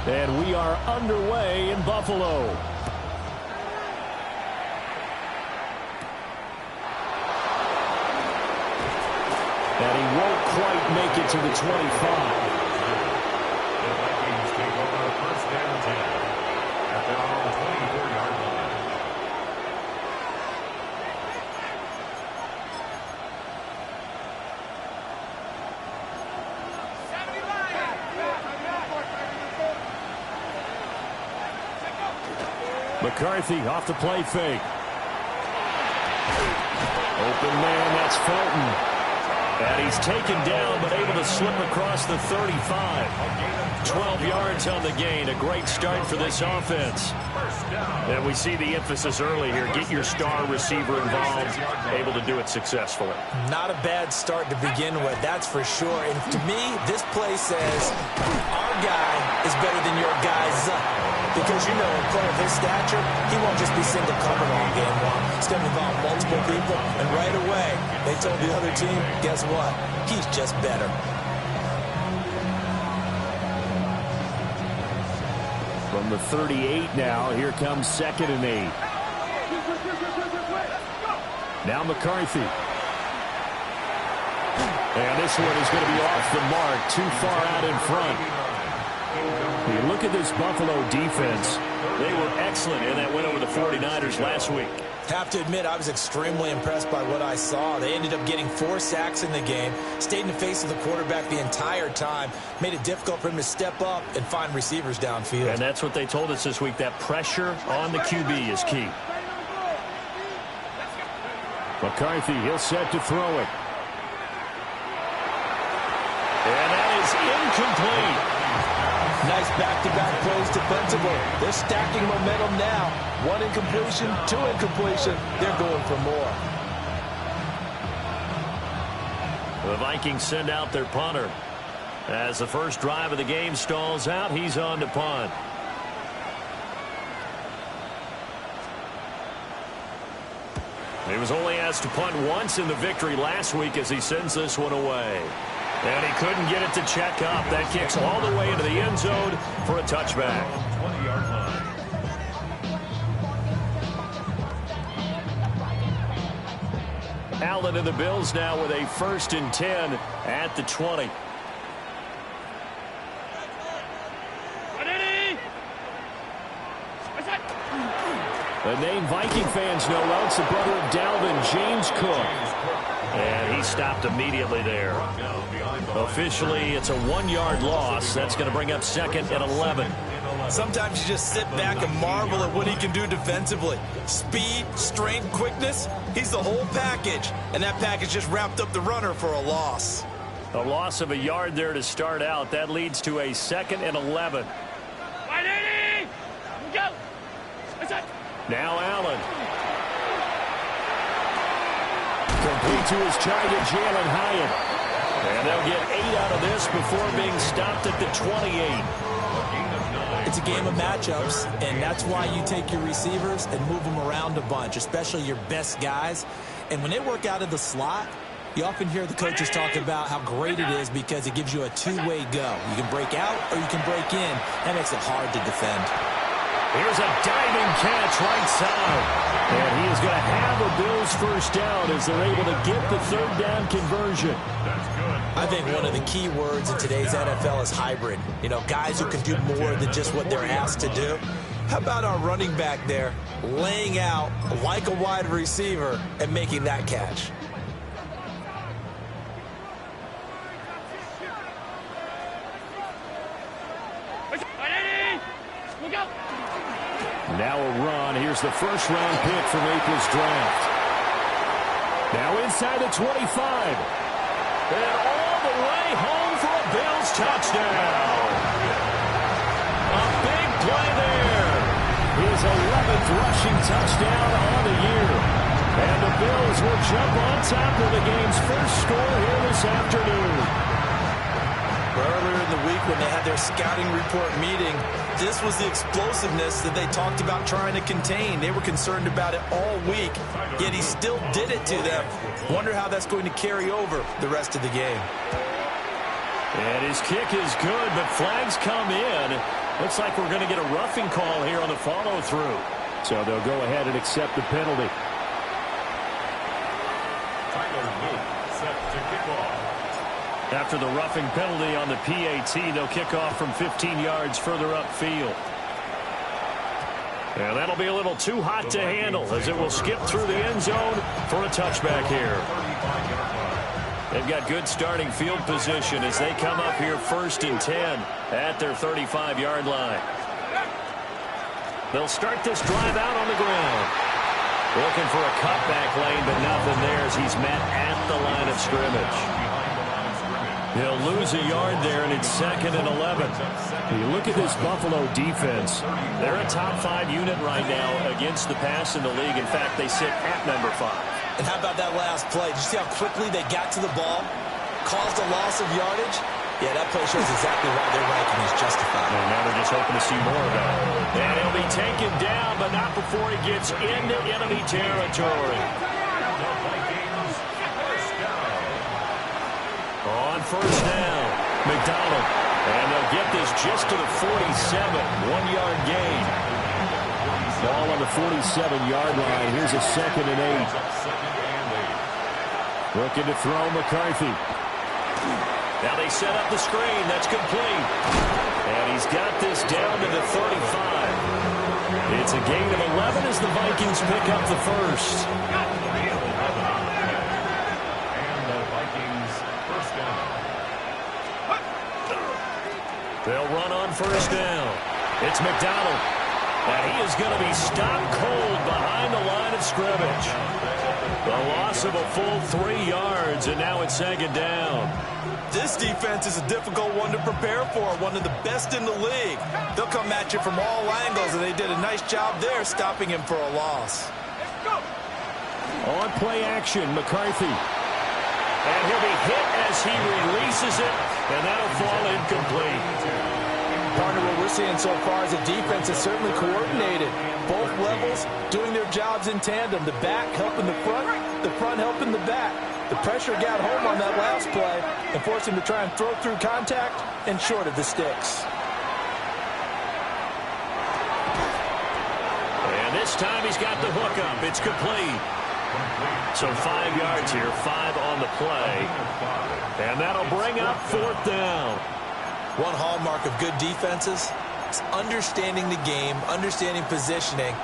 And we are underway in Buffalo. And he won't quite make it to the 25. The Vikings take over first down 10 at their own 24-yard line. McCarthy off the play fake. Open man, that's Fulton. And he's taken down, but able to slip across the 35. 12 yards on the gain. A great start for this offense. And we see the emphasis early here. Get your star receiver involved. Able to do it successfully. Not a bad start to begin with, that's for sure. And to me, this play says our guy is better than your guy's. Because, you know, a player of his stature, he won't just be single covered all game long. He's going to involve multiple people, and right away, they told the other team, guess what? He's just better. From the 38 now, here comes 2nd and 8. Now McCarthy. And this one is going to be off the mark, too far out in front. You look at this Buffalo defense. They were excellent in that win over the 49ers last week. Have to admit, I was extremely impressed by what I saw. They ended up getting 4 sacks in the game, stayed in the face of the quarterback the entire time, made it difficult for him to step up and find receivers downfield. And that's what they told us this week, that pressure on the QB is key. McCarthy, he'll set to throw it. And that is incomplete. Nice back-to-back plays defensively. They're stacking momentum now. 1 incompletion, 2 incompletion. They're going for more. The Vikings send out their punter. As the first drive of the game stalls out, he's on to punt. He was only asked to punt once in the victory last week as he sends this one away. And he couldn't get it to check up. That kicks all the way into the end zone for a touchback. 20-yard line. Allen and the Bills now with a 1st and 10 at the 20. The name Viking fans know well. It's the brother of Dalvin, James Cook. And he stopped immediately there. Officially, it's a 1-yard loss. That's going to bring up 2nd and 11. Sometimes you just sit back and marvel at what he can do defensively. Speed, strength, quickness, he's the whole package. And that package just wrapped up the runner for a loss. A loss of a yard there to start out. That leads to a 2nd and 11. Now Allen. Complete to his target, Jalen Hyatt. And they'll get 8 out of this before being stopped at the 28. It's a game of matchups, and that's why you take your receivers and move them around a bunch, especially your best guys. And when they work out of the slot, you often hear the coaches talk about how great it is because it gives you a two-way go. You can break out or you can break in. That makes it hard to defend. Here's a diving catch right side. And he is going to have a Bills first down as they're able to get the 3rd down conversion. That's good. I think one of the key words in today's NFL is hybrid. You know, guys who can do more than just what they're asked to do. How about our running back there laying out like a wide receiver and making that catch? Now a run. Here's the first-round pick from April's draft. Now inside the 25. And all the way home for a Bills touchdown. A big play there. His 11th rushing touchdown on the year. And the Bills will jump on top of the game's first score here this afternoon. Earlier in the week when they had their scouting report meeting, this was the explosiveness that they talked about trying to contain. They were concerned about it all week, yet he still did it to them. Wonder how that's going to carry over the rest of the game. And his kick is good, but flags come in Looks like we're going to get a roughing call here on the follow-through. So they'll go ahead and accept the penalty. Set to kick off. After the roughing penalty on the PAT, they'll kick off from 15 yards further upfield. And that'll be a little too hot to handle as it will skip through the end zone for a touchback here. They've got good starting field position as they come up here 1st and 10 at their 35-yard line. They'll start this drive out on the ground. Looking for a cutback lane, but nothing there as he's met at the line of scrimmage. He'll lose a yard there, and it's 2nd and 11. You look at this Buffalo defense. They're a top 5 unit right now against the pass in the league. In fact, they sit at number 5. And how about that last play? Did you see how quickly they got to the ball? Caused a loss of yardage? Yeah, that play shows exactly why their ranking is justified. And now they're just hoping to see more of that. And he'll be taken down, but not before he gets into enemy territory. On 1st down, McDonald. And they'll get this just to the 47, 1-yard gain. Ball on the 47-yard line. Here's a 2nd and 8. Looking to throw McCarthy. Now they set up the screen. That's complete. And he's got this down to the 35. It's a gain of 11 as the Vikings pick up the first. They'll run on 1st down. It's McDonald. And he is going to be stopped cold behind the line of scrimmage. The loss of a full 3 yards, and now it's 2nd down. This defense is a difficult one to prepare for, one of the best in the league. They'll come at you from all angles, and they did a nice job there stopping him for a loss. On play action, McCarthy. And he'll be hit as he releases it, and that'll fall incomplete. Partner, what we're seeing so far is the defense is certainly coordinated. Both levels doing their jobs in tandem. The back helping the front helping the back. The pressure got home on that last play and forced him to try and throw through contact and short of the sticks. And this time he's got the hook up. It's complete. So 5 yards here, 5 on the play. And that'll bring up 4th down. One hallmark of good defenses is understanding the game, understanding positioning,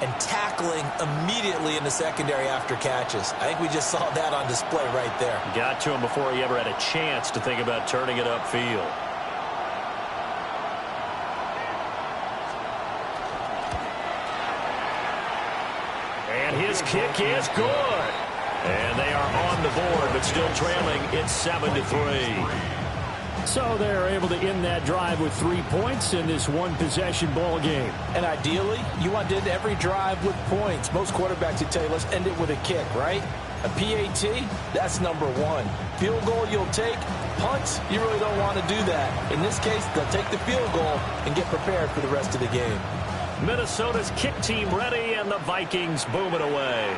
and tackling immediately in the secondary after catches. I think we just saw that on display right there. Got to him before he ever had a chance to think about turning it upfield. And his kick is good. And they are on the board, but still trailing. It's 7-3. So they're able to end that drive with 3 points in this one-possession ball game. And ideally, you want to end every drive with points. Most quarterbacks would tell you, let's end it with a kick, right? A PAT, that's number 1. Field goal you'll take. Punts, you really don't want to do that. In this case, they'll take the field goal and get prepared for the rest of the game. Minnesota's kick team ready, and the Vikings boom it away.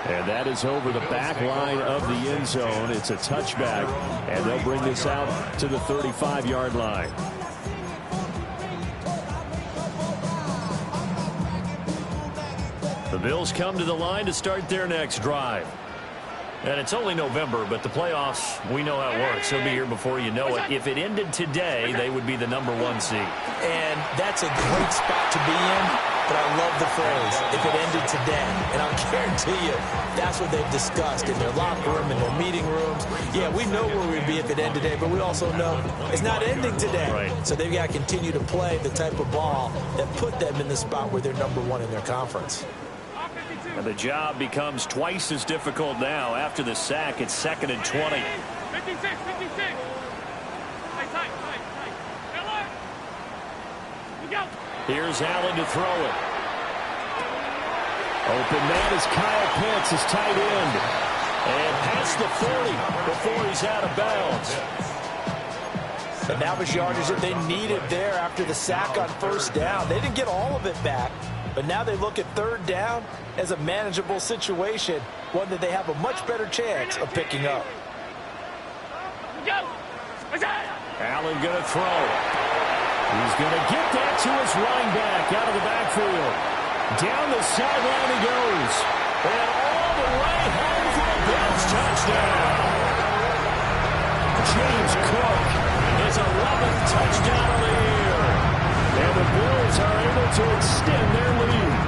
And that is over the back line of the end zone. It's a touchback, and they'll bring this out to the 35-yard line. The Bills come to the line to start their next drive. And it's only November, but the playoffs, we know how it works. They'll be here before you know it. If it ended today, they would be the number 1 seed. And that's a great spot to be in, but I love the phrase, if it ended today. And I'll guarantee you, that's what they've discussed in their locker room, in their meeting rooms. Yeah, we know where we'd be if it ended today, but we also know it's not ending today. Right. So they've got to continue to play the type of ball that put them in the spot where they're number 1 in their conference. And the job becomes twice as difficult now. After the sack, it's 2nd and 20. 56, 56. Tight. Look out. Here's Allen to throw it. Open man is Kyle Pitts, his tight end. And past the 40 before he's out of bounds. And that was yardage that they needed there after the sack on 1st down. They didn't get all of it back. But now they look at 3rd down as a manageable situation, one that they have a much better chance of picking up. Allen going to throw. He's going to get that to his running back out of the backfield. Down the sideline he goes. And all the way home for a Bills touchdown. James Cook, his 11th touchdown of the year. And the Bills are able to extend their lead.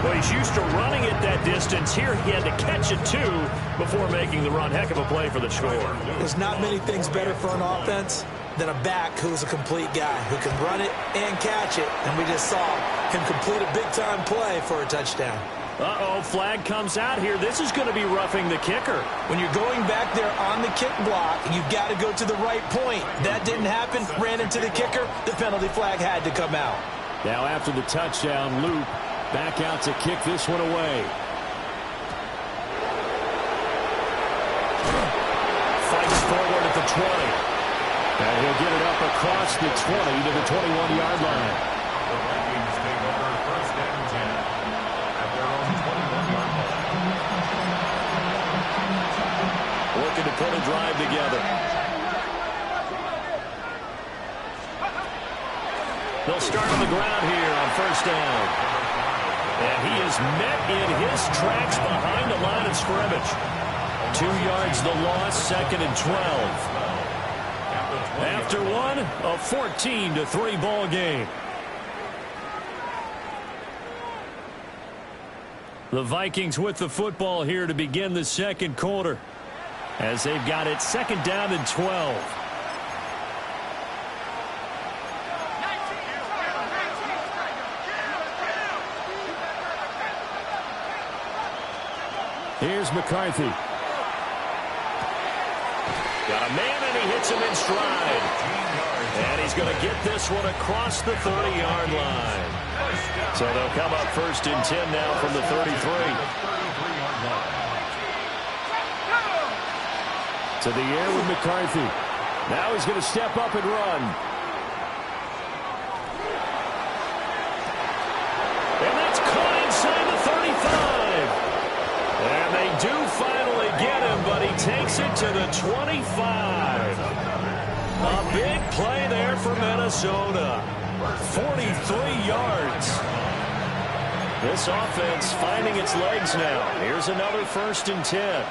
Well, he's used to running it that distance. Here he had to catch it, too, before making the run. Heck of a play for the score. There's not many things better for an offense than a back who's a complete guy who can run it and catch it. And we just saw him complete a big-time play for a touchdown. Uh-oh, flag comes out here. This is going to be roughing the kicker. When you're going back there on the kick block, you've got to go to the right point. That didn't happen. Ran into the kicker. The penalty flag had to come out. Now after the touchdown, loop back out to kick this one away. Fights forward at the 20. And he'll get it up across the 20 to the 21-yard line. The Vikings take over first and 10 at their own 21-yard line. Looking to put a drive together. They'll start on the ground here on first down. And he is met in his tracks behind the line of scrimmage. 2 yards the loss, second and 12. After one, a 14-3 ball game. The Vikings with the football here to begin the second quarter, as they've got it second down and 12. Here's McCarthy. Got a man, and he hits him in stride. And he's going to get this one across the 30-yard line. So they'll come up first and 10 now from the 33. To the air with McCarthy. Now he's going to step up and run. And that's caught inside the 35. And they do finally get him, but he takes it to the 25. A big play there for Minnesota. 43 yards. This offense finding its legs now. Here's another first and 10.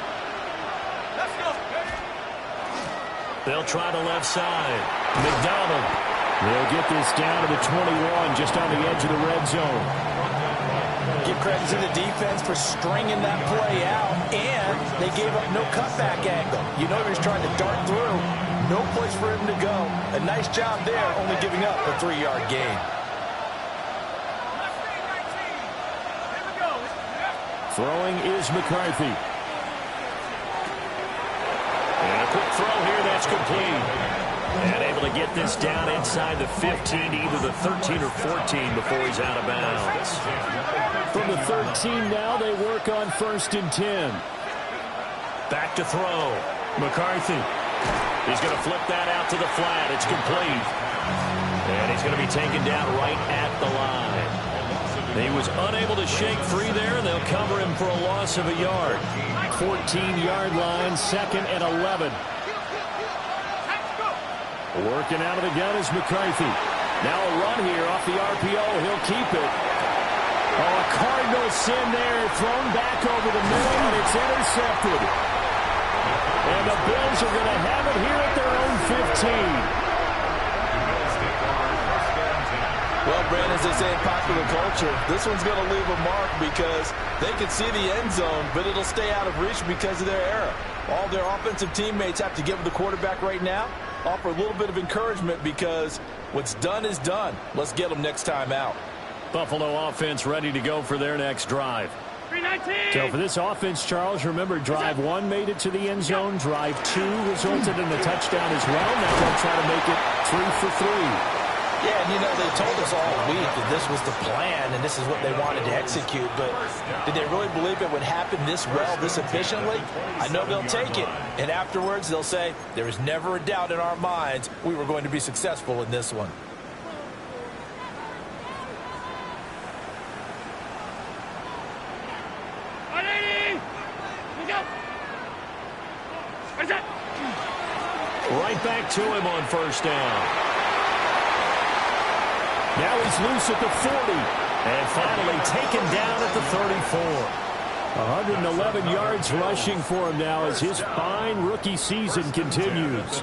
Let's go. They'll try the left side. McDonald. They'll get this down to the 21, just on the edge of the red zone. Give credit to the defense for stringing that play out, and they gave up no cutback angle. You know he was trying to dart through. No place for him to go. A nice job there, only giving up a 3-yard gain. Throwing is McCarthy. And a quick throw here, that's complete. And able to get this down inside the 15, either the 13 or 14 before he's out of bounds. From the 13 now, they work on first and 10. Back to throw. McCarthy. He's going to flip that out to the flat. It's complete. And he's going to be taken down right at the line. He was unable to shake free there, and they'll cover him for a loss of a yard. 14-yard line, second and 11. Working out of the gun is McCarthy. Now a run here off the RPO. He'll keep it. Oh, a Cardinal sin there, thrown back over the middle, and it's intercepted. And the Bills are going to have it here at their own 15. Well, Brandon, as they say in popular culture, this one's going to leave a mark because they can see the end zone, but it'll stay out of reach because of their error. All their offensive teammates have to give the quarterback right now, offer a little bit of encouragement because what's done is done. Let's get them next time out. Buffalo offense ready to go for their next drive. So for this offense, Charles, remember, drive 1 made it to the end zone. Drive 2 resulted in a touchdown as well. Now they'll try to make it 3 for 3. Yeah, and you know, they told us all week that this was the plan and this is what they wanted to execute, but did they really believe it would happen this well, this efficiently? I know they'll take it, and afterwards they'll say, there is never a doubt in our minds we were going to be successful in this one. Right back to him on first down. Now he's loose at the 40. And finally taken down at the 34. 111 yards rushing for him now as his fine rookie season continues.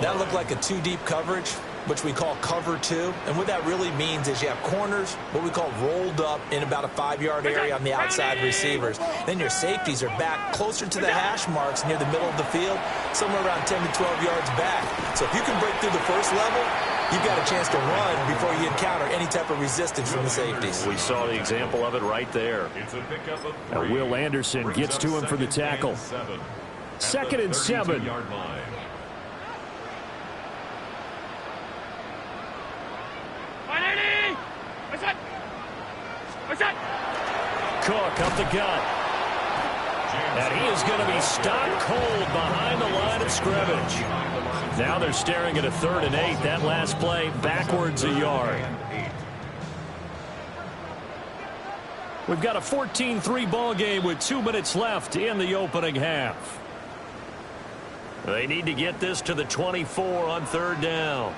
That looked like a two-deep coverage, which we call cover two. And what that really means is you have corners, what we call rolled up in about a 5-yard area on the outside receivers. Then your safeties are back closer to the hash marks near the middle of the field, somewhere around 10 to 12 yards back. So if you can break through the first level, you've got a chance to run before you encounter any type of resistance from the safeties. We saw the example of it right there. Now Will Anderson gets to him for the tackle. 2nd and 7. Cook up the gut. And he is going to be stopped cold behind the line of scrimmage. Now they're staring at a 3rd and 8. That last play backwards a yard. We've got a 14-3 ball game with 2 minutes left in the opening half. They need to get this to the 24 on 3rd down.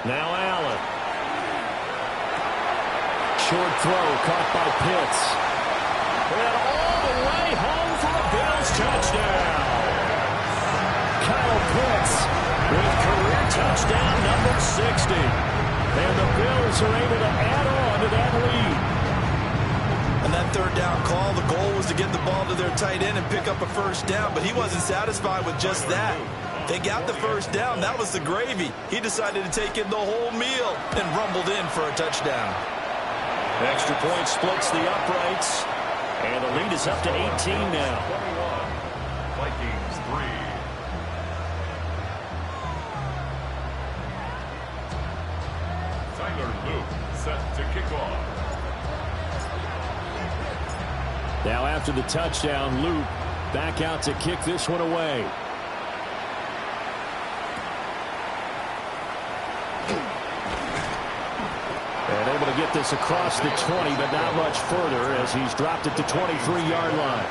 Now Allen. Short throw caught by Pitts. And all the way home for a Bills touchdown. Kyle Pitts with career touchdown number 60. And the Bills are able to add on to that lead. And that 3rd down call, the goal was to get the ball to their tight end and pick up a 1st down, but he wasn't satisfied with just that. They got the 1st down. That was the gravy. He decided to take in the whole meal and rumbled in for a touchdown. Extra point splits the uprights. And the lead is up to 18 now. 21, Vikings 3. Tyler Luke set to kick off. Now after the touchdown, Luke back out to kick this one away. And able to get this across the 20, but not much further as he's dropped it to 23-yard line.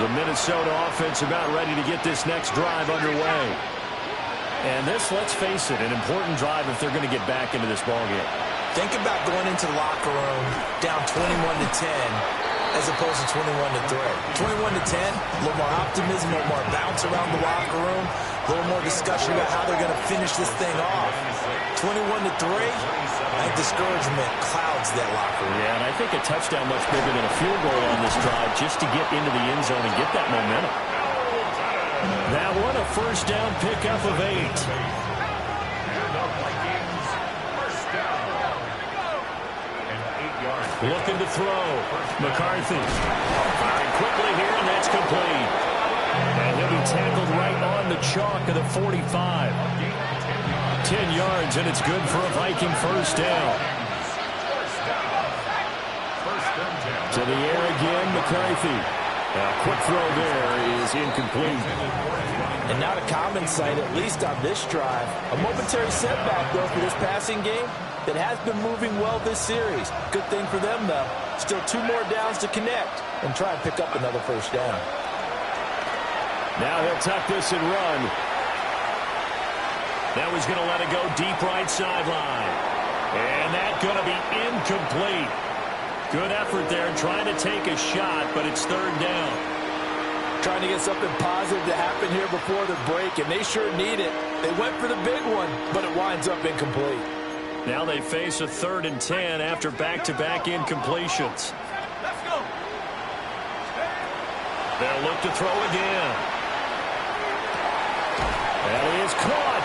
The Minnesota offense about ready to get this next drive underway. And this, let's face it, an important drive if they're going to get back into this ballgame. Think about going into the locker room down 21-10 as opposed to 21-3. 21-10, a little more optimism, a little more bounce around the locker room, a little more discussion about how they're going to finish this thing off. 21-3, that discouragement clouds that locker room. Yeah, and I think a touchdown much bigger than a field goal on this drive just to get into the end zone and get that momentum. That one, a 1st down pickup of 8. Looking to throw. McCarthy firing quickly here, and that's complete. And he'll be tackled right on the chalk of the 45. 10 yards, and it's good for a Viking 1st down. To the air again, McCarthy. A quick throw there is incomplete. And not a common sight, at least on this drive. A momentary setback, though, for this passing game that has been moving well this series. Good thing for them, though. Still 2 more downs to connect and try and pick up another 1st down. Now he'll tuck this and run. Now he's going to let it go deep right sideline. And that's going to be incomplete. Good effort there trying to take a shot, but it's 3rd down. Trying to get something positive to happen here before the break, and they sure need it. They went for the big one, but it winds up incomplete. Now they face a 3rd and 10 after back-to-back incompletions. Let's go. They'll look to throw again. And he is caught.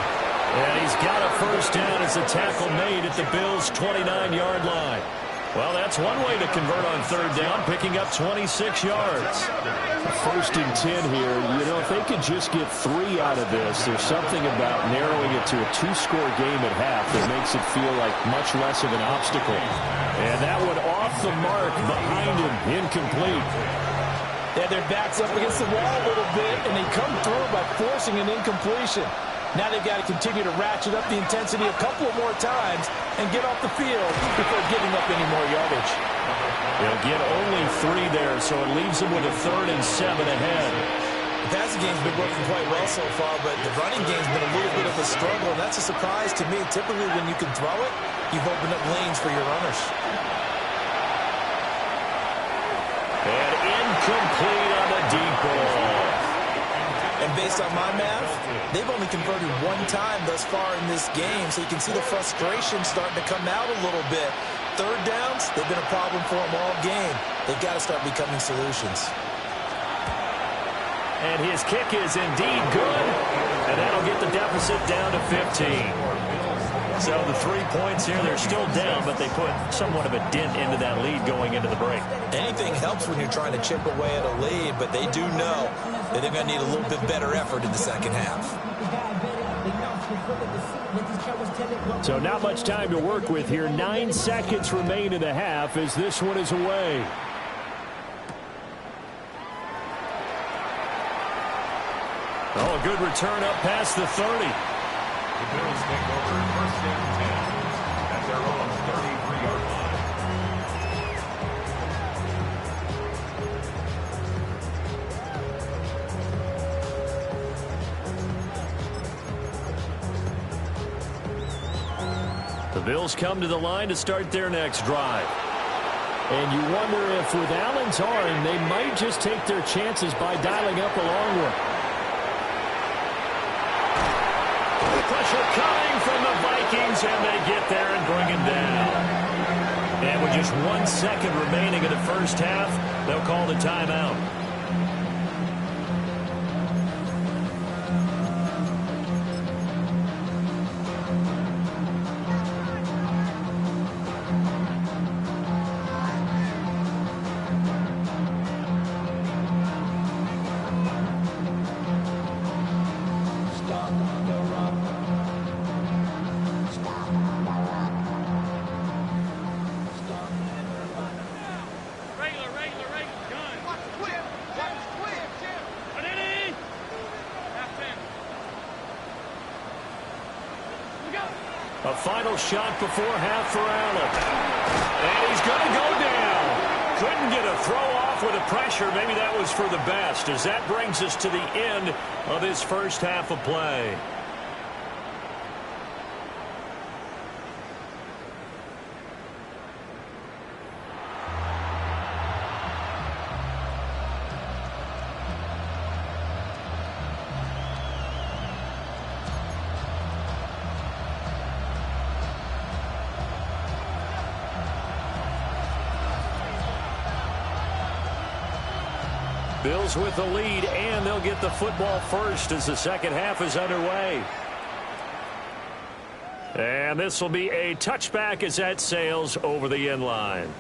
And he's got a 1st down as a tackle made at the Bills' 29-yard line. Well, that's one way to convert on 3rd down, picking up 26 yards. 1st and 10 here. You know, if they could just get 3 out of this, there's something about narrowing it to a 2-score game at half that makes it feel like much less of an obstacle. And that one off the mark behind him, incomplete. They had their backs up against the wall a little bit, and they come through by forcing an incompletion. Now they've got to continue to ratchet up the intensity a couple of more times and get off the field before giving up any more yardage. They'll get only 3 there, so it leaves them with a 3rd and 7 ahead. The passing game's been working quite well so far, but the running game's been a little bit of a struggle, and that's a surprise to me. Typically, when you can throw it, you've opened up lanes for your runners. And incomplete on the deep ball. And based on my math, they've only converted 1 time thus far in this game, so you can see the frustration starting to come out a little bit. 3rd downs, they've been a problem for them all game. They've got to start becoming solutions. And his kick is indeed good, and that'll get the deficit down to 15. So the 3 points here, they're still down, but they put somewhat of a dent into that lead going into the break. Anything helps when you're trying to chip away at a lead, but they do know that they're going to need a little bit better effort in the second half. So not much time to work with here. 9 seconds remain in the half as this one is away. Oh, a good return up past the 30. The Bills take over 1st and 10 at their own 33-yard line. The Bills come to the line to start their next drive. And you wonder if with Allen's arm, they might just take their chances by dialing up a long one. Pressure coming from the Vikings, and they get there and bring him down. And with just 1 second remaining in the first half, they'll call the timeout. A final shot before half for Allen. And he's going to go down. Couldn't get a throw off with the pressure. Maybe that was for the best, as that brings us to the end of his first half of play. Bills with the lead, and they'll get the football first as the second half is underway. And this will be a touchback as that sails over the end line.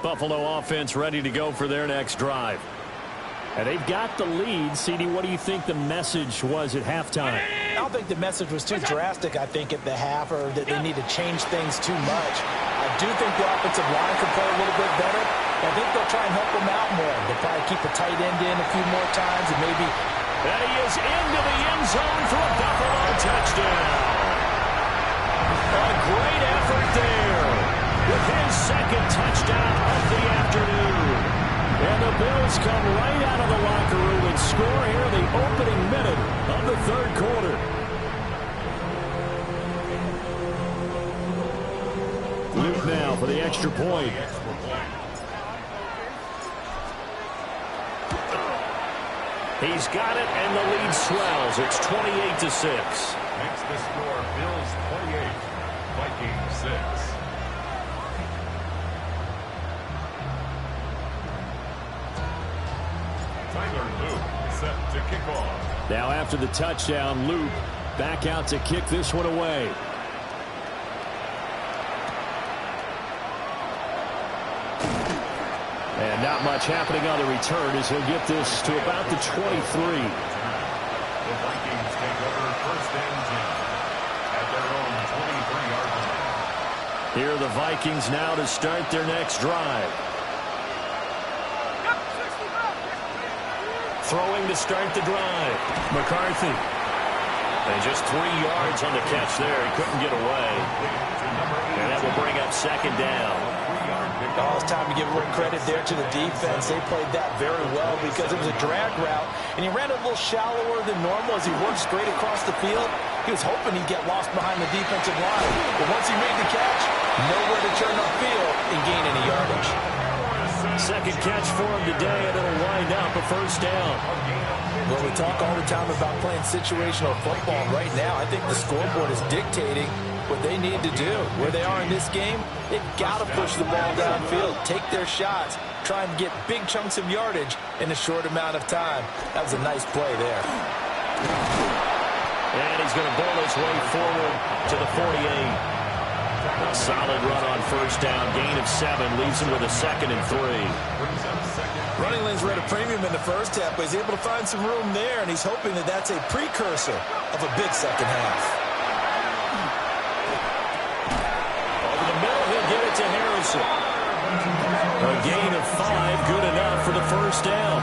Buffalo offense ready to go for their next drive. And they've got the lead. CD, what do you think the message was at halftime? I don't think the message was too drastic, I think, at the half, or that they need to change things too much. I do think the offensive line could play a little bit better. I think they'll try and help them out more. They'll probably keep the tight end in a few more times, and maybe... And he is into the end zone for a Buffalo touchdown. A great effort there with his second touchdown of the afternoon. And the Bills come right out of the locker room and score here in the opening minute of the third quarter. Luke now for the extra point. He's got it, and the lead swells. It's 28-6. Makes the score Bills 28, Vikings 6. Set to kick off. Now after the touchdown, Luke back out to kick this one away. And not much happening on the return as he'll get this to about the 23. The Vikings take over 1st and 10 at their own 23-yard line. Here are the Vikings now to start their next drive. Throwing to start the drive. McCarthy. And just 3 yards on the catch there. He couldn't get away. And that will bring up second down. Oh, it's time to give a little credit there to the defense. They played that very well because it was a drag route, and he ran it a little shallower than normal as he worked straight across the field. He was hoping he'd get lost behind the defensive line. But once he made the catch, nowhere to turn upfield and gain any yardage. Second catch for him today, and it'll wind up a first down. Well, we talk all the time about playing situational football. Right now, I think the scoreboard is dictating what they need to do. Where they are in this game, they've got to push the ball downfield, take their shots, try and get big chunks of yardage in a short amount of time. That was a nice play there. And he's going to bowl his way forward to the 48. A solid run on first down. Gain of 7 leaves him with a 2nd and 3. Running lanes were at a premium in the first half, but he's able to find some room there, and he's hoping that that's a precursor of a big second half. Over the middle, he'll give it to Harrison. A gain of 5, good enough for the first down.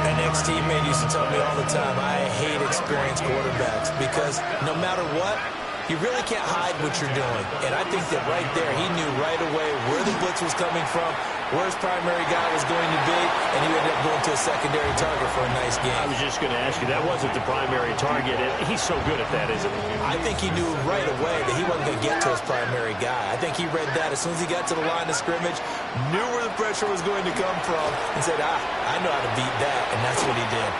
An ex-teammate used to tell me all the time, I hate experienced quarterbacks because no matter what, you really can't hide what you're doing. And I think that right there, he knew right away where the blitz was coming from, where his primary guy was going to be, and he ended up going to a secondary target for a nice game. I was just going to ask you, that wasn't the primary target. He's so good at that, isn't he? I think he knew right away that he wasn't going to get to his primary guy. I think he read that as soon as he got to the line of scrimmage, knew where the pressure was going to come from, and said, I know how to beat that, and that's what he did.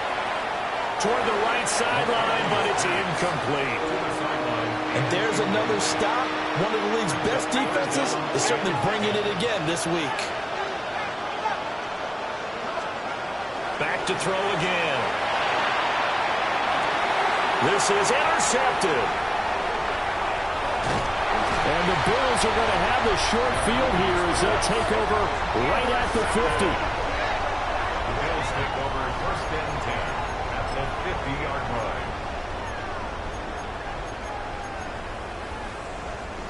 Toward the right sideline, but it's incomplete. And there's another stop. One of the league's best defenses is certainly bringing it again this week. Back to throw again. This is intercepted. And the Bills are going to have the short field here as they'll take over right at the 50. The Bills take over first and 10 at the 50-yard line.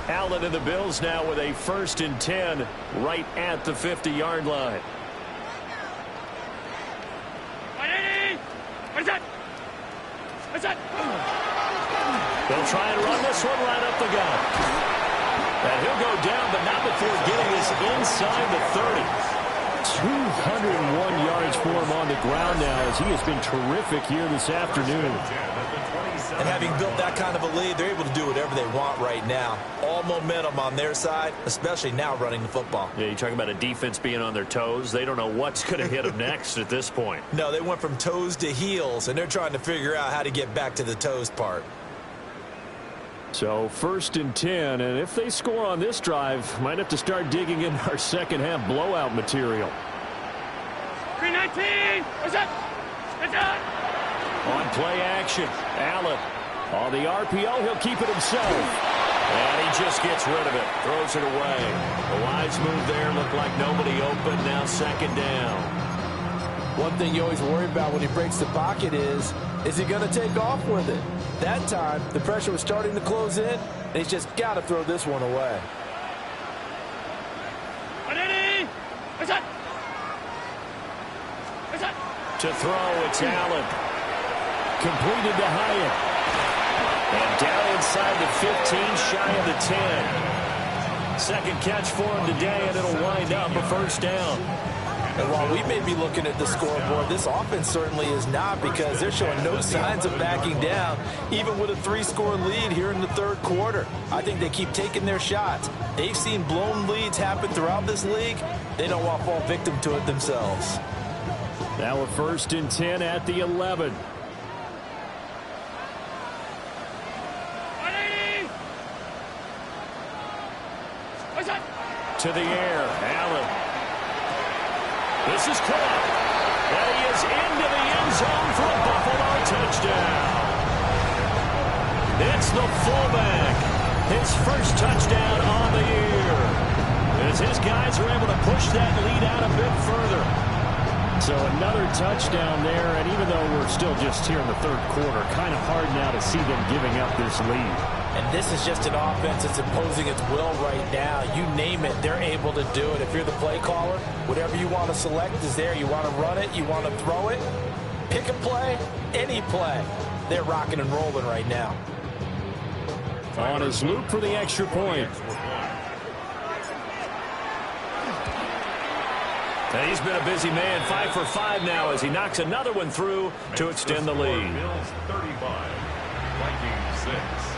Allen and the Bills now with a 1st and 10 right at the 50-yard line. They'll try and run this one right up the gut. And he'll go down, but not before getting this inside the 30. 201 yards for him on the ground now as he has been terrific here this afternoon. And having built that kind of a lead, they're able to do whatever they want right now. All momentum on their side, especially now running the football. Yeah, you talk about a defense being on their toes. They don't know what's going to hit them next at this point. No, they went from toes to heels, and they're trying to figure out how to get back to the toes part. So 1st and 10, and if they score on this drive, might have to start digging in our second half blowout material. 319, what's up? What's up? On play action, Allen. On the RPO, he'll keep it himself. And he just gets rid of it, throws it away. The wise move there, looked like nobody open, now second down. One thing you always worry about when he breaks the pocket is he going to take off with it? That time, the pressure was starting to close in, and he's just got to throw this one away. To throw, it's Allen. Completed to Hyatt. And down inside the 15, shy of the 10. Second catch for him today, and it'll wind up a first down. And while we may be looking at the scoreboard, this offense certainly is not, because they're showing no signs of backing down, even with a 3-score lead here in the third quarter. I think they keep taking their shots. They've seen blown leads happen throughout this league. They don't want to fall victim to it themselves. Now a 1st and 10 at the 11. To the air, Allen. This is caught. And he is into the end zone for a Buffalo touchdown. It's the fullback. His first touchdown on the year. As his guys are able to push that lead out a bit further. So another touchdown there, and even though we're still just here in the third quarter, kind of hard now to see them giving up this lead. And this is just an offense that's imposing its will right now. You name it, they're able to do it. If you're the play caller, whatever you want to select is there. You want to run it, you want to throw it, pick a play, any play. They're rocking and rolling right now. On his loop for the extra point. And he's been a busy man, 5 for 5 now as he knocks another one through to extend the lead. Bills 35, Vikings 6.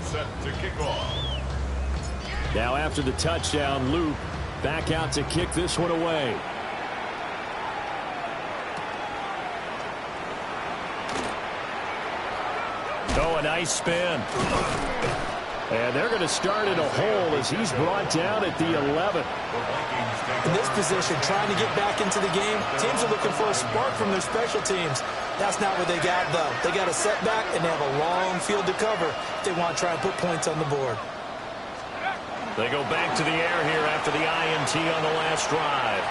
Set to kick off. Now after the touchdown, Luke back out to kick this one away. Oh, a nice spin. And they're going to start in a hole as he's brought down at the 11. In this position, trying to get back into the game, teams are looking for a spark from their special teams. That's not what they got, though. They got a setback, and they have a long field to cover if they want to try and put points on the board. They go back to the air here after the INT on the last drive.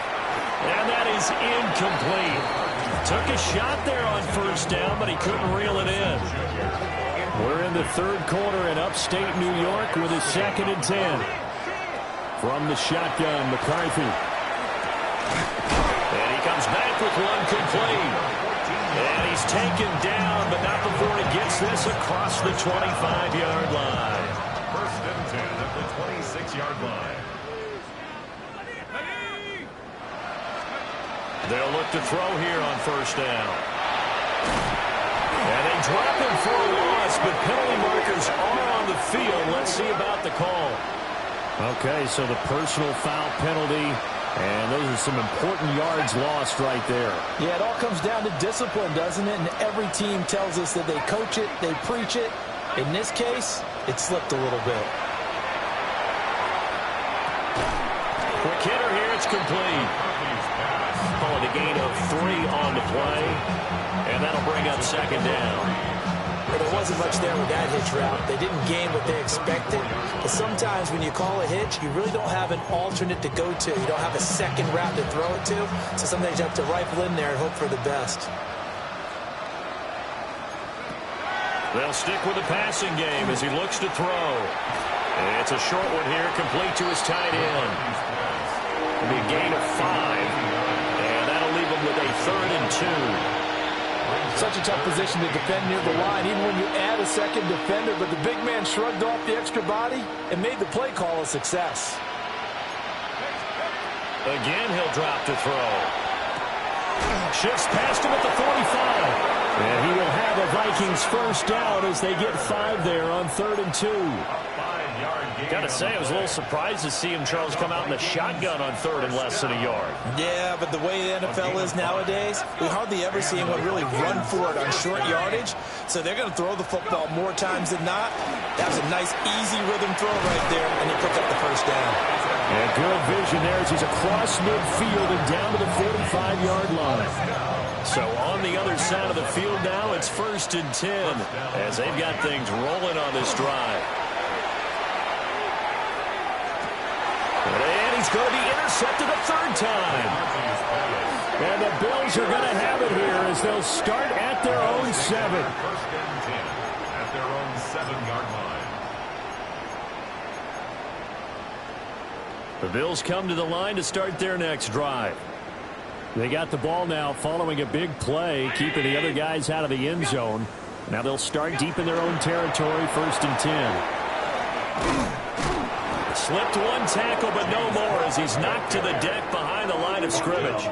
And that is incomplete. Took a shot there on first down, but he couldn't reel it in. We're in the third quarter in upstate New York with a 2nd and 10. From the shotgun, McCarthy. And he comes back with one complete. And he's taken down, but not before he gets this across the 25-yard line. 1st and 10 at the 26-yard line. They'll look to throw here on first down. And they drop him for a loss, but penalty markers are on the field. Let's see about the call. Okay, so the personal foul penalty, and those are some important yards lost right there. Yeah, it all comes down to discipline, doesn't it? And every team tells us that they coach it, they preach it. In this case, it slipped a little bit. Quick hitter here, it's complete. Calling a gain of 3 on the play, and that'll bring up 2nd down. But there wasn't much there with that hitch route. They didn't gain what they expected. But sometimes when you call a hitch, you really don't have an alternate to go to. You don't have a second route to throw it to. So sometimes you have to rifle in there and hope for the best. They'll stick with the passing game as he looks to throw. It's a short one here, complete to his tight end. It'll be a gain of 5. And that'll leave him with a 3rd and 2. Such a tough position to defend near the line, even when you add a second defender. But the big man shrugged off the extra body and made the play call a success. Again, he'll drop to throw. Shifts past him at the 45. And he will have a Vikings first down as they get 5 there on 3rd and 2. Got to say, I was a little surprised to see him, Charles, come out in the shotgun on 3rd and less than a yard. Yeah, but the way the NFL is nowadays, we hardly ever see anyone really run for it on short yardage. So they're going to throw the football more times than not. That was a nice, easy rhythm throw right there, and he picked up the first down. Yeah, good vision there as he's across midfield and down to the 45-yard line. So on the other side of the field now, it's 1st and 10 as they've got things rolling on this drive. And he's going to be intercepted a 3rd time. And the Bills are going to have it here as they'll start at their own 7. 1st and 10 at their own 7-yard line. The Bills come to the line to start their next drive. They got the ball now following a big play, keeping the other guys out of the end zone. Now they'll start deep in their own territory, 1st and 10. Slipped one tackle, but no more as he's knocked to the deck behind the line of scrimmage.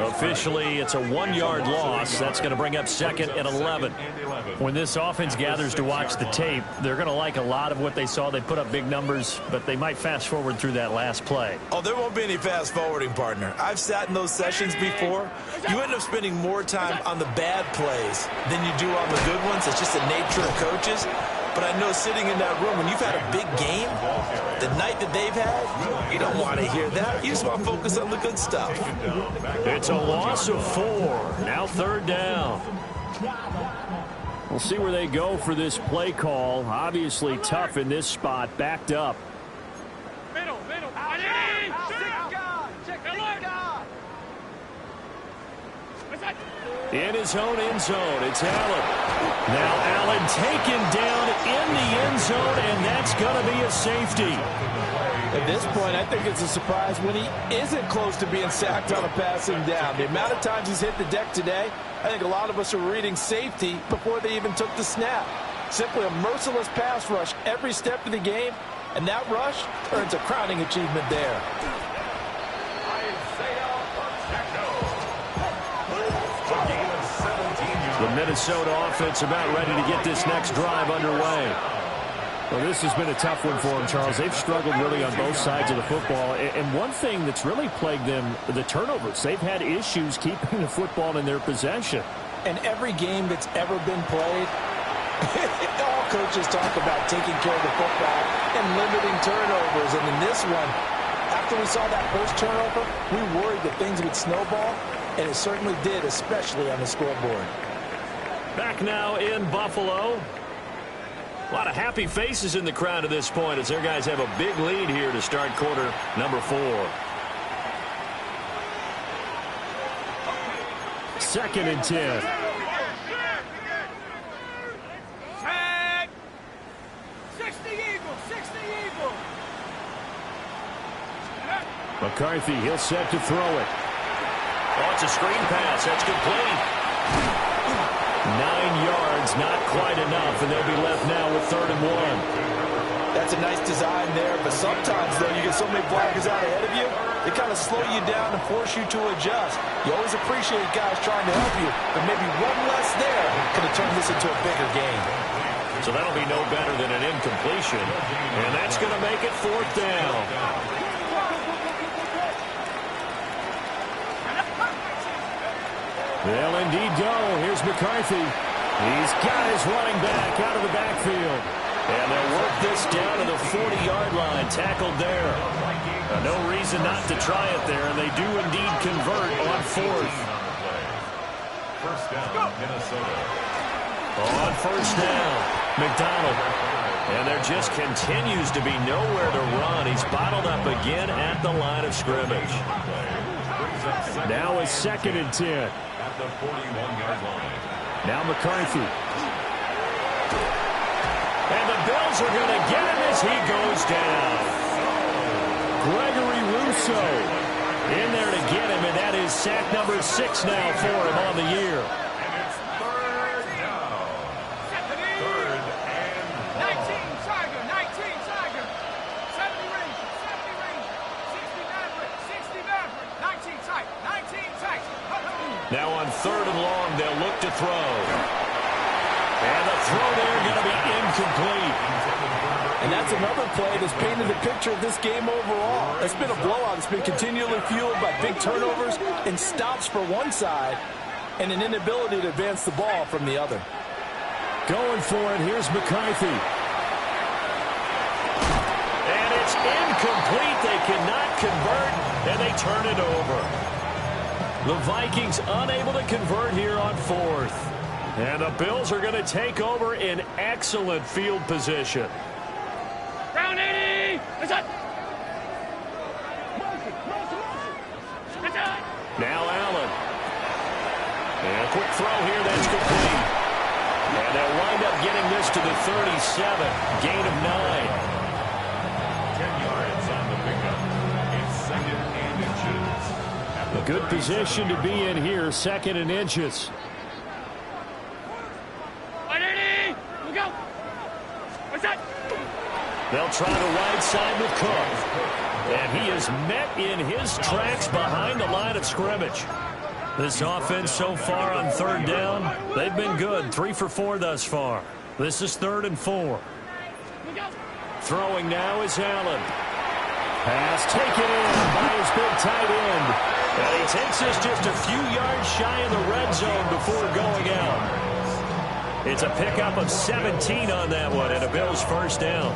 Officially, it's a 1-yard loss. That's going to bring up 2nd and 11. When this offense gathers to watch the tape, they're going to like a lot of what they saw. They put up big numbers, but they might fast forward through that last play. Oh, there won't be any fast forwarding, partner. I've sat in those sessions before. You end up spending more time on the bad plays than you do on the good ones. It's just the nature of coaches. But I know sitting in that room, when you've had a big game, the night that they've had, you don't want to hear that. You just want to focus on the good stuff. It's a loss of 4. Now 3rd down. We'll see where they go for this play call. Obviously tough in this spot, backed up. Middle. In his own end zone, it's Allen. Now Allen taken down in the end zone, and that's going to be a safety. At this point, I think it's a surprise when he isn't close to being sacked on a passing down. The amount of times he's hit the deck today, I think a lot of us are reading safety before they even took the snap. Simply a merciless pass rush every step of the game, and that rush earns a crowning achievement there. The Minnesota offense about ready to get this next drive underway. Well, this has been a tough one for them, Charles. They've struggled really on both sides of the football. And one thing that's really plagued them, the turnovers. They've had issues keeping the football in their possession. In every game that's ever been played, all coaches talk about taking care of the football and limiting turnovers. And in this one, after we saw that first turnover, we worried that things would snowball, and it certainly did, especially on the scoreboard. Back now in Buffalo. A lot of happy faces in the crowd at this point as their guys have a big lead here to start quarter number 4. Second and 10. Set. 60 Eagles. McCarthy, he'll set to throw it. Oh, it's a screen pass. That's complete. 9 yards, not quite enough, and they'll be left now with 3rd and 1. That's a nice design there, but sometimes, though, you get so many blockers out ahead of you, they kind of slow you down and force you to adjust. You always appreciate guys trying to help you, but maybe one less there could have turned this into a bigger game. So that'll be no better than an incompletion, and that's going to make it 4th down. They'll indeed go. Here's McCarthy. He's got his running back out of the backfield. And they'll work this down to the 40-yard line. Tackled there. No reason not to try it there, and they do indeed convert on 4th. First down, Minnesota. On 1st down, McDonald. And there just continues to be nowhere to run. He's bottled up again at the line of scrimmage. Now a 2nd and 10. At the 41-yard line. Now McCarthy. And the Bills are going to get him as he goes down. Gregory Rousseau in there to get him, and that is sack number 6 now for him on the year. And it's 3rd down. 3rd and 19 Tiger. 70 range. 60 Maverick. 19 tight. Now on 3rd and long, they'll look to throw. And the throw there going to be incomplete. And that's another play that's painted the picture of this game overall. It's been a blowout. It's been continually fueled by big turnovers and stops for one side and an inability to advance the ball from the other. Going for it, here's McCarthy. And it's incomplete. They cannot convert, and they turn it over. The Vikings unable to convert here on 4th. And the Bills are going to take over in excellent field position. Round 80. Now Allen. And a quick throw here, that's complete. And they'll wind up getting this to the 37. Gain of 9. 10 yards on the pickup. It's 2nd and inches. A good position to be in here, 2nd and inches. 180. We'll go. What's that? They'll try the right side with Cook. And he is met in his tracks behind the line of scrimmage. This offense so far on 3rd down, they've been good. 3 for 4 thus far. This is 3rd and 4. Throwing now is Allen. Pass taken in by his big tight end. And he takes this just a few yards shy of the red zone before going out. It's a pickup of 17 on that one and a Bills 1st down.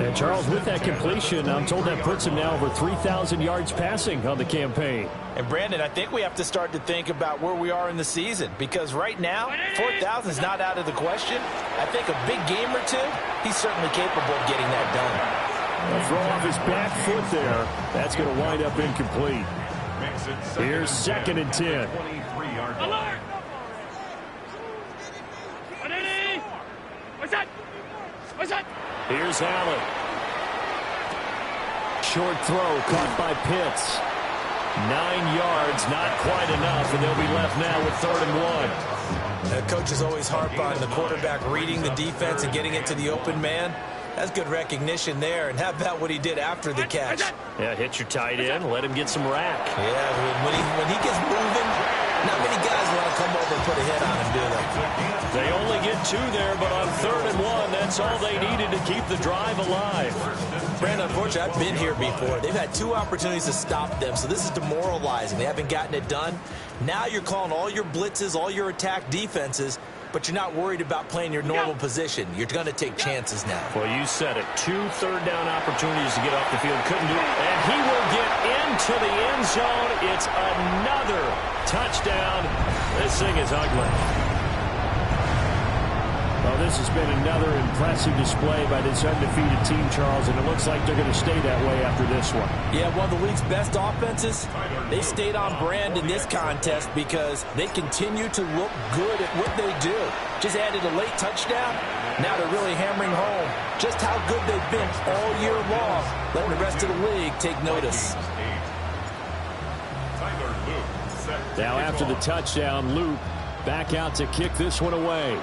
And Charles, with that completion, I'm told that puts him now over 3,000 yards passing on the campaign. And Brandon, I think we have to start to think about where we are in the season, because right now, 4,000 is not out of the question. I think a big game or two, he's certainly capable of getting that done. A throw off his back foot there. That's going to wind up incomplete. Here's 2nd and 10. Alert! What's that? Here's Allen. Short throw caught by Pitts. 9 yards, not quite enough, and they'll be left now with 3rd and 1. The coaches always harp on the quarterback reading the defense and getting it to the open man. That's good recognition there. And how about what he did after the catch? Yeah, hit your tight end, let him get some rack. Yeah, when he gets moving, not many guys want to come over and put a hit on him, do they? They only get 2 there, but on 3rd and 1, that's all they needed to keep the drive alive. Brandon, unfortunately, I've been here before. They've had 2 opportunities to stop them, so this is demoralizing. They haven't gotten it done. Now you're calling all your blitzes, all your attack defenses, but you're not worried about playing your normal position. You're going to take chances now. Well, you said it. 2 third-down opportunities to get off the field. Couldn't do it. And he will get into the end zone. It's another touchdown. This thing is ugly. Well, this has been another impressive display by this undefeated team, Charles, and it looks like they're going to stay that way after this one. Yeah, one of the league's best offenses. They stayed on brand in this contest because they continue to look good at what they do. Just added a late touchdown. Now they're really hammering home just how good they've been all year long, letting the rest of the league take notice. Now after the touchdown, Luke back out to kick this one away.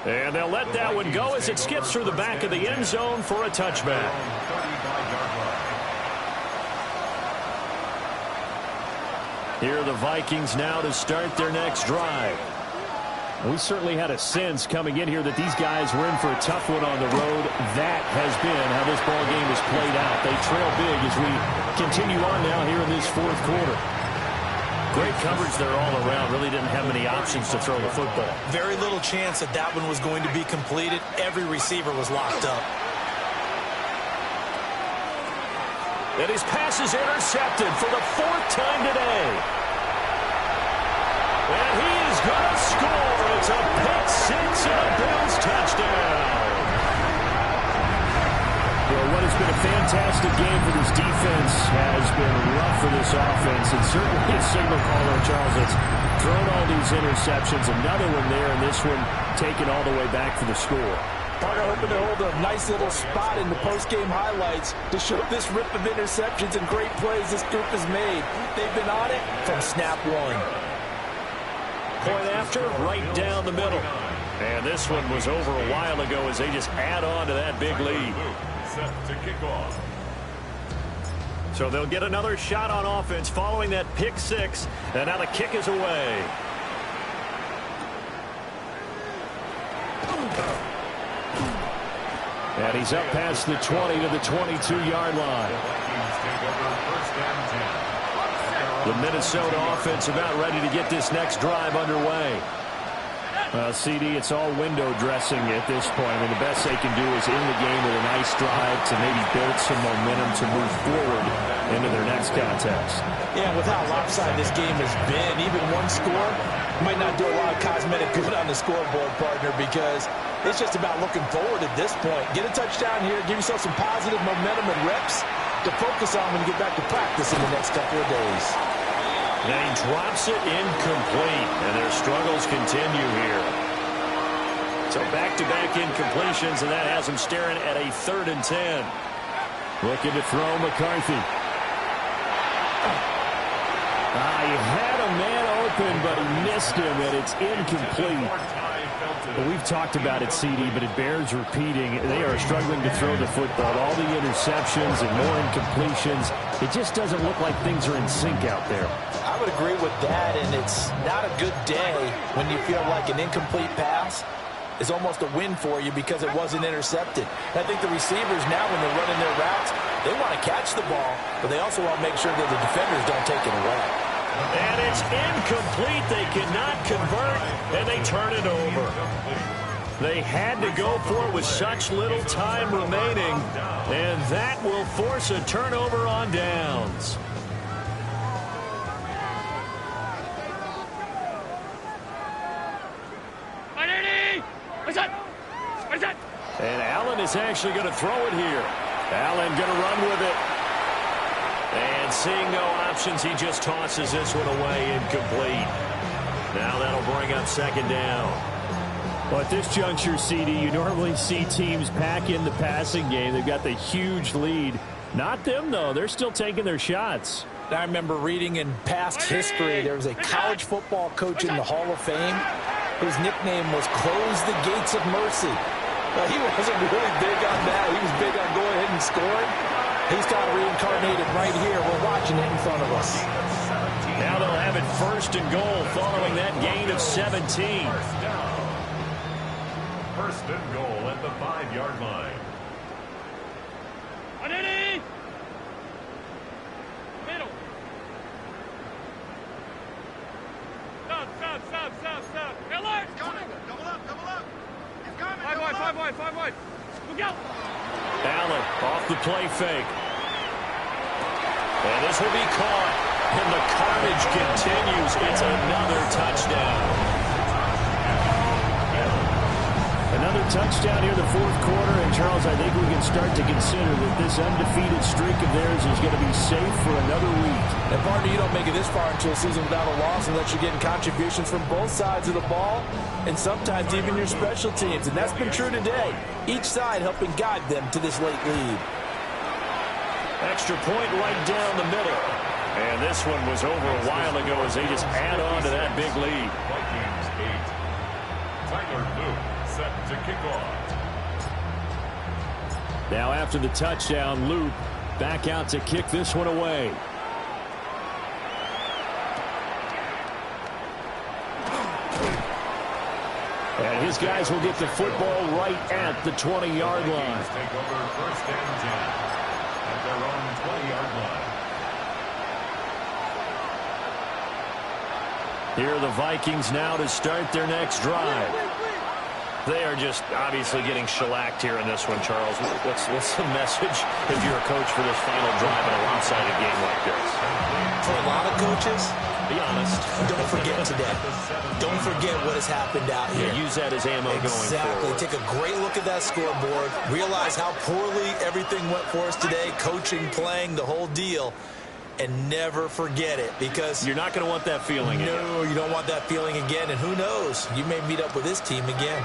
And they'll let that one go as it skips through the back of the end zone for a touchback. Here are the Vikings now to start their next drive. We certainly had a sense coming in here that these guys were in for a tough one on the road. That has been how this ball game has played out. They trail big as we continue on now here in this 4th quarter. Great coverage there all around. Really didn't have many options to throw the football. Very little chance that that one was going to be completed. Every receiver was locked up. And his pass is intercepted for the 4th time today. And he is going to score. It's a pick 6 and a Bills touchdown. Well, what has been a fantastic game for this defense has been rough for this offense, and certainly a signal caller, Charles, that's thrown all these interceptions. Another one there, and this one taken all the way back for the score. Parker hoping to hold a nice little spot in the post-game highlights to show this rip of interceptions and great plays this group has made. They've been on it from snap 1. Point after, right down the middle. And this one was over a while ago as they just add on to that big lead. Set to kick off. So they'll get another shot on offense following that pick 6. And now the kick is away. And he's up past the 20 to the 22-yard line. The Minnesota offense about ready to get this next drive underway. CD, it's all window dressing at this point. I mean, the best they can do is in the game with a nice drive to maybe build some momentum to move forward into their next contest. Yeah, with how lopsided this game has been, even one score might not do a lot of cosmetic good on the scoreboard, partner, because it's just about looking forward at this point. Get a touchdown here, give yourself some positive momentum and reps to focus on when you get back to practice in the next couple of days. And he drops it incomplete, and their struggles continue here. So back-to-back incompletions, and that has him staring at a 3rd and 10. Looking to throw McCarthy. He had a man open, but he missed him, and it's incomplete. Well, we've talked about it, CD, but it bears repeating. They are struggling to throw the football. All the interceptions and more incompletions. It just doesn't look like things are in sync out there. I would agree with that, and it's not a good day when you feel like an incomplete pass is almost a win for you because it wasn't intercepted. I think the receivers now, when they're running their routes, they want to catch the ball, but they also want to make sure that the defenders don't take it away. And it's incomplete. They cannot convert, and they turn it over. They had to go for it with such little time remaining, and that will force a turnover on downs. And Allen is actually going to throw it here. Allen going to run with it. And seeing no options, he just tosses this one away, incomplete. Now that'll bring up second down. Well, at this juncture, CD, you normally see teams pack in the passing game. They've got the huge lead. Not them, though. They're still taking their shots. I remember reading in past history, there was a college football coach in the Hall of Fame whose nickname was Close the Gates of Mercy. Well, he wasn't really big on that. He was big on going ahead and scoring. He's got reincarnated right here. We're watching it in front of us. Now they'll have it first and goal following that gain of 17. First and goal at the 5-yard line. Middle. Stop. Alert! It's coming. Double up. It's coming. Five wide. Look out. Allen off the play fake. And this will be caught. And the carnage continues. It's another touchdown. Another touchdown here in the fourth quarter. And, Charles, I think we can start to consider that this undefeated streak of theirs is going to be safe for another week. And, partner, you don't make it this far into a season without a loss unless you're getting contributions from both sides of the ball and sometimes even your special teams. And that's been true today. Each side helping guide them to this late lead. Extra point right down the middle. And this one was over a while ago as they just add on to that big lead. Vikings 8. Tyler Luke set to kick off. Now after the touchdown, Loop back out to kick this one away. And his guys will get the football right at the 20-yard line. Take over first and 10 at their own 20-yard line. Here are the Vikings now to start their next drive. They are just obviously getting shellacked here in this one, Charles. What's the message if you're a coach for this final drive in a lopsided game like this? For a lot of coaches, Be honest. don't forget today. Don't forget what has happened out here. Yeah, use that as ammo going Exactly. forward. Take a great look at that scoreboard. Realize how poorly everything went for us today. Coaching, playing, the whole deal. And never forget it, because You're not going to want that feeling again. no, you don't want that feeling again. And who knows? You may meet up with this team again.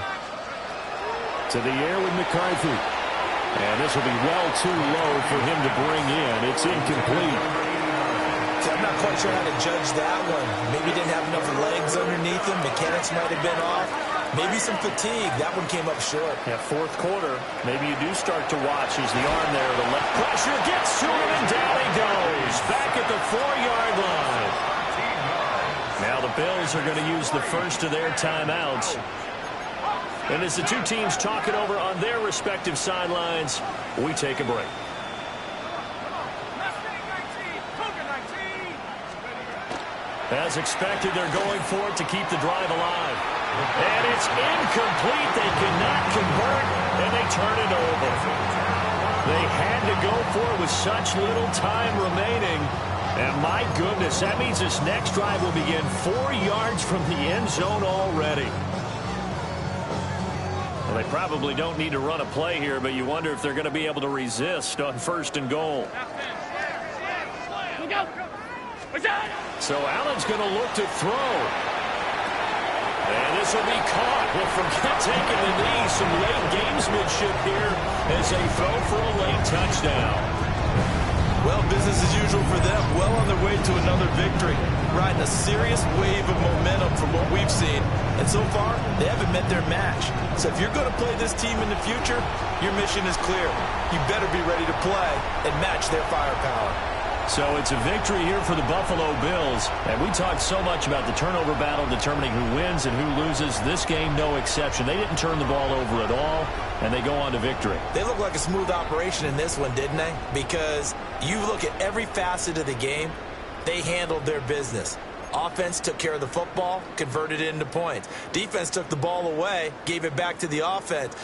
To the air with McCarthy. And this will be well too low for him to bring in. It's incomplete. So I'm not quite sure how to judge that one. Maybe didn't have enough legs underneath him. Mechanics might have been off. Maybe some fatigue. That one came up short. Yeah, fourth quarter, maybe you do start to watch as the arm there, the left pressure gets to him, and down he goes. Back at the 4-yard line. Now the Bills are going to use the first of their timeouts. And as the two teams talk it over on their respective sidelines, we take a break. As expected, they're going for it to keep the drive alive. And it's incomplete. They cannot convert, and they turn it over. They had to go for it with such little time remaining. And my goodness, that means this next drive will begin 4 yards from the end zone already. Well, they probably don't need to run a play here, but you wonder if they're going to be able to resist on first and goal. So Allen's going to look to throw. And this will be caught. Well, forget taking the knee. Some late gamesmanship here as they throw for a late touchdown. Well, business as usual for them. Well on their way to another victory. Riding a serious wave of momentum from what we've seen. And so far, they haven't met their match. So if you're going to play this team in the future, your mission is clear. You better be ready to play and match their firepower. So it's a victory here for the Buffalo Bills. And we talked so much about the turnover battle determining who wins and who loses. This game, no exception. They didn't turn the ball over at all, and they go on to victory. They look like a smooth operation in this one, didn't they? Because you look at every facet of the game, they handled their business. Offense took care of the football, converted it into points. Defense took the ball away, gave it back to the offense.